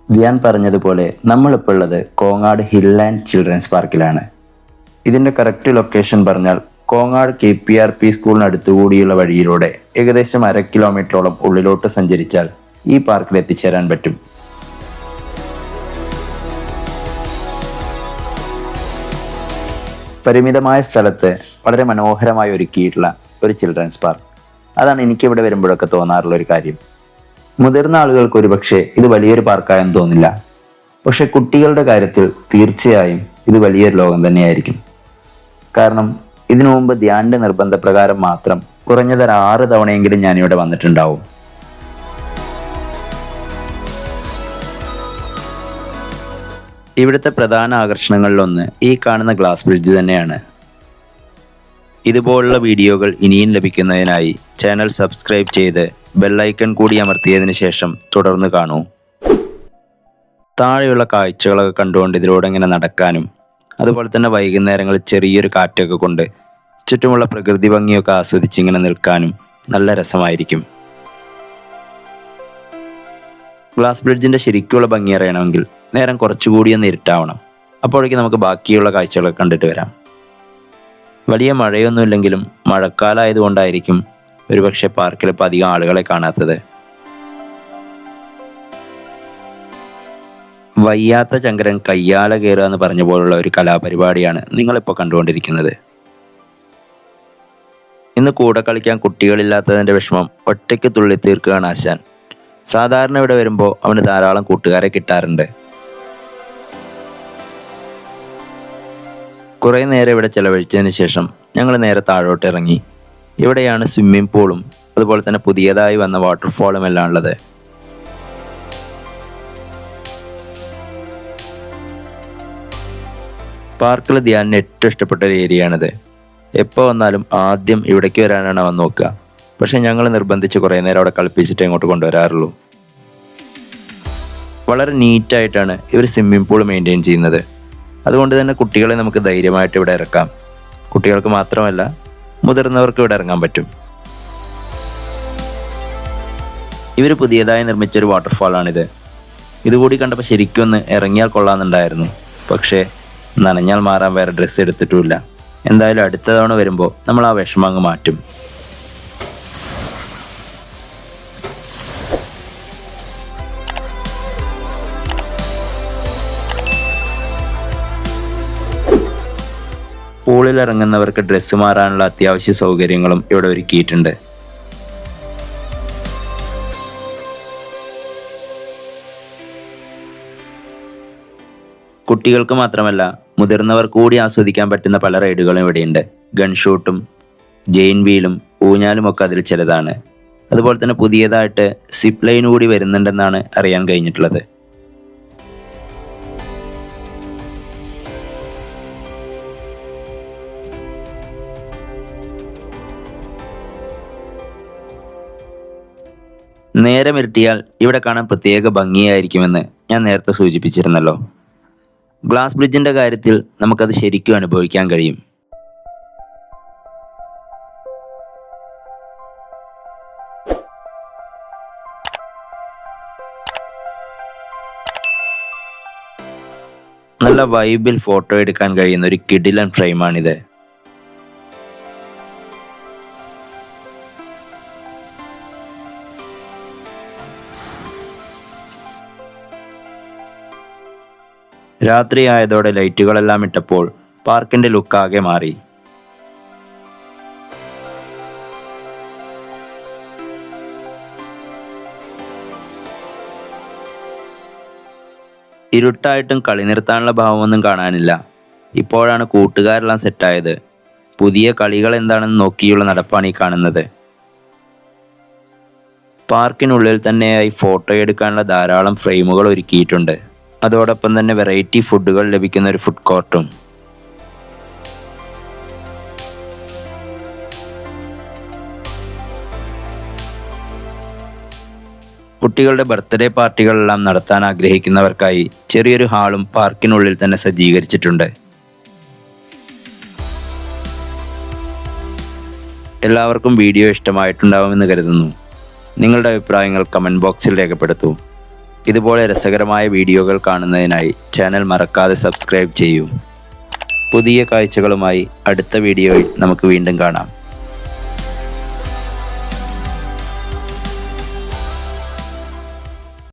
ധ്യാൻ പറഞ്ഞതുപോലെ നമ്മളിപ്പോൾ ഉള്ളത് കോങ്ങാട് ഹിൽ ആൻഡ് ചിൽഡ്രൻസ് പാർക്കിലാണ്. ഇതിൻ്റെ കറക്റ്റ് ലൊക്കേഷൻ പറഞ്ഞാൽ കോങ്ങാട് KPRP സ്കൂളിനടുത്തുകൂടിയുള്ള വഴിയിലൂടെ ഏകദേശം 1/2 കിലോമീറ്ററോളം ഉള്ളിലോട്ട് സഞ്ചരിച്ചാൽ ഈ പാർക്കിൽ എത്തിച്ചേരാൻ പറ്റും. പരിമിതമായ സ്ഥലത്ത് വളരെ മനോഹരമായി ഒരുക്കിയിട്ടുള്ള ഒരു ചിൽഡ്രൻസ് പാർക്ക്. അതാണ് എനിക്കിവിടെ വരുമ്പോഴൊക്കെ തോന്നാറുള്ള ഒരു കാര്യം. മുതിർന്ന ആളുകൾക്ക് ഒരുപക്ഷെ ഇത് വലിയൊരു പാർക്കായെന്ന് തോന്നില്ല, പക്ഷെ കുട്ടികളുടെ കാര്യത്തിൽ തീർച്ചയായും ഇത് വലിയൊരു ലോകം തന്നെയായിരിക്കും. കാരണം ഇതിനു മുമ്പ് ധ്യാന്റെ നിർബന്ധപ്രകാരം മാത്രം കുറഞ്ഞത് 6 തവണയെങ്കിലും ഞാനിവിടെ വന്നിട്ടുണ്ടാവും. ഇവിടുത്തെ പ്രധാന ആകർഷണങ്ങളിലൊന്ന് ഈ കാണുന്ന ഗ്ലാസ് ബ്രിഡ്ജ് തന്നെയാണ്. ഇതുപോലുള്ള വീഡിയോകൾ ഇനിയും ലഭിക്കുന്നതിനായി ചാനൽ സബ്സ്ക്രൈബ് ചെയ്ത് ബെല്ലൈക്കൺ കൂടി അമർത്തിയതിന് ശേഷം തുടർന്ന് കാണൂ. താഴെയുള്ള കാഴ്ചകളൊക്കെ കണ്ടുകൊണ്ട് ഇതിലൂടെ ഇങ്ങനെ നടക്കാനും അതുപോലെ തന്നെ വൈകുന്നേരങ്ങളിൽ ചെറിയൊരു കാറ്റൊക്കെ കൊണ്ട് ചുറ്റുമുള്ള പ്രകൃതി ഭംഗിയൊക്കെ ആസ്വദിച്ചിങ്ങനെ നിൽക്കാനും നല്ല രസമായിരിക്കും. ഗ്ലാസ് ബ്രിഡ്ജിൻ്റെ ശരിക്കുള്ള ഭംഗി അറിയണമെങ്കിൽ നേരം കുറച്ചുകൂടി ഒന്ന് ഇരുട്ടാവണം. അപ്പോഴേക്കും നമുക്ക് ബാക്കിയുള്ള കാഴ്ചകളൊക്കെ കണ്ടിട്ട് വരാം. വലിയ മഴയൊന്നുമില്ലെങ്കിലും മഴക്കാലമായതുകൊണ്ടായിരിക്കും ഒരുപക്ഷെ പാർക്കിൽ ഇപ്പോൾ അധികം ആളുകളെ കാണാത്തത്. വയ്യാത്ത ചങ്കരൻ കയ്യാല കയറുക എന്ന് പറഞ്ഞ പോലുള്ള ഒരു കലാപരിപാടിയാണ് നിങ്ങളിപ്പോൾ കണ്ടുകൊണ്ടിരിക്കുന്നത്. ഇന്ന് കൂടെ കളിക്കാൻ കുട്ടികളില്ലാത്തതിൻ്റെ വിഷമം ഒറ്റയ്ക്ക് തുള്ളി തീർക്കുകയാണ് ആശാൻ. സാധാരണ ഇവിടെ വരുമ്പോൾ അവന് ധാരാളം കൂട്ടുകാരെ കിട്ടാറുണ്ട്. കുറേ നേരം ഇവിടെ ചെലവഴിച്ചതിന് ശേഷം ഞങ്ങൾ നേരെ താഴോട്ട് ഇറങ്ങി. ഇവിടെയാണ് സ്വിമ്മിംഗ് പൂളും അതുപോലെ തന്നെ പുതിയതായി വന്ന വാട്ടർഫാളും എല്ലാം ഉള്ളത്. പാർക്കിൽ ധ്യാനിന് ഏറ്റവും ഇഷ്ടപ്പെട്ട ഒരു ഏരിയയാണിത്. എപ്പോൾ വന്നാലും ആദ്യം ഇവിടേക്ക് വരാനാണ് അവൻ നോക്കുക. പക്ഷെ ഞങ്ങൾ നിർബന്ധിച്ച് കുറേ നേരം അവിടെ കളിപ്പിച്ചിട്ട് ഇങ്ങോട്ട് കൊണ്ടുവരാറുള്ളൂ. വളരെ നീറ്റായിട്ടാണ് ഇവർ സ്വിമ്മിംഗ് പൂൾ മെയിൻറ്റെയിൻ ചെയ്യുന്നത്. അതുകൊണ്ട് തന്നെ കുട്ടികളെ നമുക്ക് ധൈര്യമായിട്ട് ഇവിടെ ഇറക്കാം. കുട്ടികൾക്ക് മാത്രമല്ല മുതിർന്നവർക്ക് ഇവിടെ ഇറങ്ങാൻ പറ്റും. ഇവർ പുതിയതായി നിർമ്മിച്ചൊരു വാട്ടർഫാളാണിത്. ഇതുകൂടി കണ്ടപ്പോൾ ശരിക്കും ഒന്ന് ഇറങ്ങിയാൽ കൊള്ളാമെന്നുണ്ടായിരുന്നു. പക്ഷേ നനഞ്ഞാൽ മാറാൻ വേറെ ഡ്രസ്സ് എടുത്തിട്ടുമില്ല. എന്തായാലും അടുത്ത തവണ വരുമ്പോൾ നമ്മൾ ആ വിഷമം അങ്ങ് മാറ്റും. പൂളിൽ ഇറങ്ങുന്നവർക്ക് ഡ്രസ്സ് മാറാനുള്ള അത്യാവശ്യ സൗകര്യങ്ങളും ഇവിടെ ഒരുക്കിയിട്ടുണ്ട്. കുട്ടികൾക്ക് മാത്രമല്ല മുതിർന്നവർക്ക് കൂടി ആസ്വദിക്കാൻ പറ്റുന്ന പല റൈഡുകളും ഇവിടെയുണ്ട്. ഗൺഷൂട്ടും ജെയിൻ വീലും ഊഞ്ഞാലും ഒക്കെ അതിൽ ചിലതാണ്. അതുപോലെ തന്നെ പുതിയതായിട്ട് സിപ്പ് ലൈൻ കൂടി വരുന്നുണ്ടെന്നാണ് അറിയാൻ കഴിഞ്ഞിട്ടുള്ളത്. നേരം ഇരുട്ടിയാൽ ഇവിടെ കാണാൻ പ്രത്യേക ഭംഗിയായിരിക്കുമെന്ന് ഞാൻ നേരത്തെ സൂചിപ്പിച്ചിരുന്നല്ലോ. ഗ്ലാസ് ബ്രിഡ്ജിൻ്റെ കാര്യത്തിൽ നമുക്കത് ശരിക്കും അനുഭവിക്കാൻ കഴിയും. നല്ല വൈബിൽ ഫോട്ടോ എടുക്കാൻ കഴിയുന്ന ഒരു കിടിലൻ ഫ്രെയിമാണിത്. രാത്രിയായതോടെ ലൈറ്റുകളെല്ലാം ഇട്ടപ്പോൾ പാർക്കിന്റെ ലുക്കാകെ മാറി. ഇരുട്ടായിട്ടും കളി നിർത്താനുള്ള ഭാവമൊന്നും കാണാനില്ല. ഇപ്പോഴാണ് കൂട്ടുകാരെല്ലാം സെറ്റായത്. പുതിയ കളികൾ എന്താണെന്ന് നോക്കിയുള്ള നടപ്പാണ് ഈ കാണുന്നത്. പാർക്കിനുള്ളിൽ തന്നെയായി ഫോട്ടോ എടുക്കാനുള്ള ധാരാളം ഫ്രെയിമുകൾ ഒരുക്കിയിട്ടുണ്ട്. അതോടൊപ്പം തന്നെ വെറൈറ്റി ഫുഡുകൾ ലഭിക്കുന്ന ഒരു ഫുഡ് കോർട്ടും. കുട്ടികളുടെ ബർത്ത്ഡേ പാർട്ടികളെല്ലാം നടത്താൻ ആഗ്രഹിക്കുന്നവർക്കായി ചെറിയൊരു ഹാളും പാർക്കിനുള്ളിൽ തന്നെ സജ്ജീകരിച്ചിട്ടുണ്ട്. എല്ലാവർക്കും വീഡിയോ ഇഷ്ടമായിട്ടുണ്ടാവുമെന്ന് കരുതുന്നു. നിങ്ങളുടെ അഭിപ്രായങ്ങൾ കമൻറ്റ് ബോക്സിൽ രേഖപ്പെടുത്തൂ. ഇതുപോലെ രസകരമായ വീഡിയോകൾ കാണുന്നതിനായി ചാനൽ മറക്കാതെ സബ്സ്ക്രൈബ് ചെയ്യൂ. പുതിയ കാഴ്ചകളുമായി അടുത്ത വീഡിയോയിൽ നമുക്ക് വീണ്ടും കാണാം.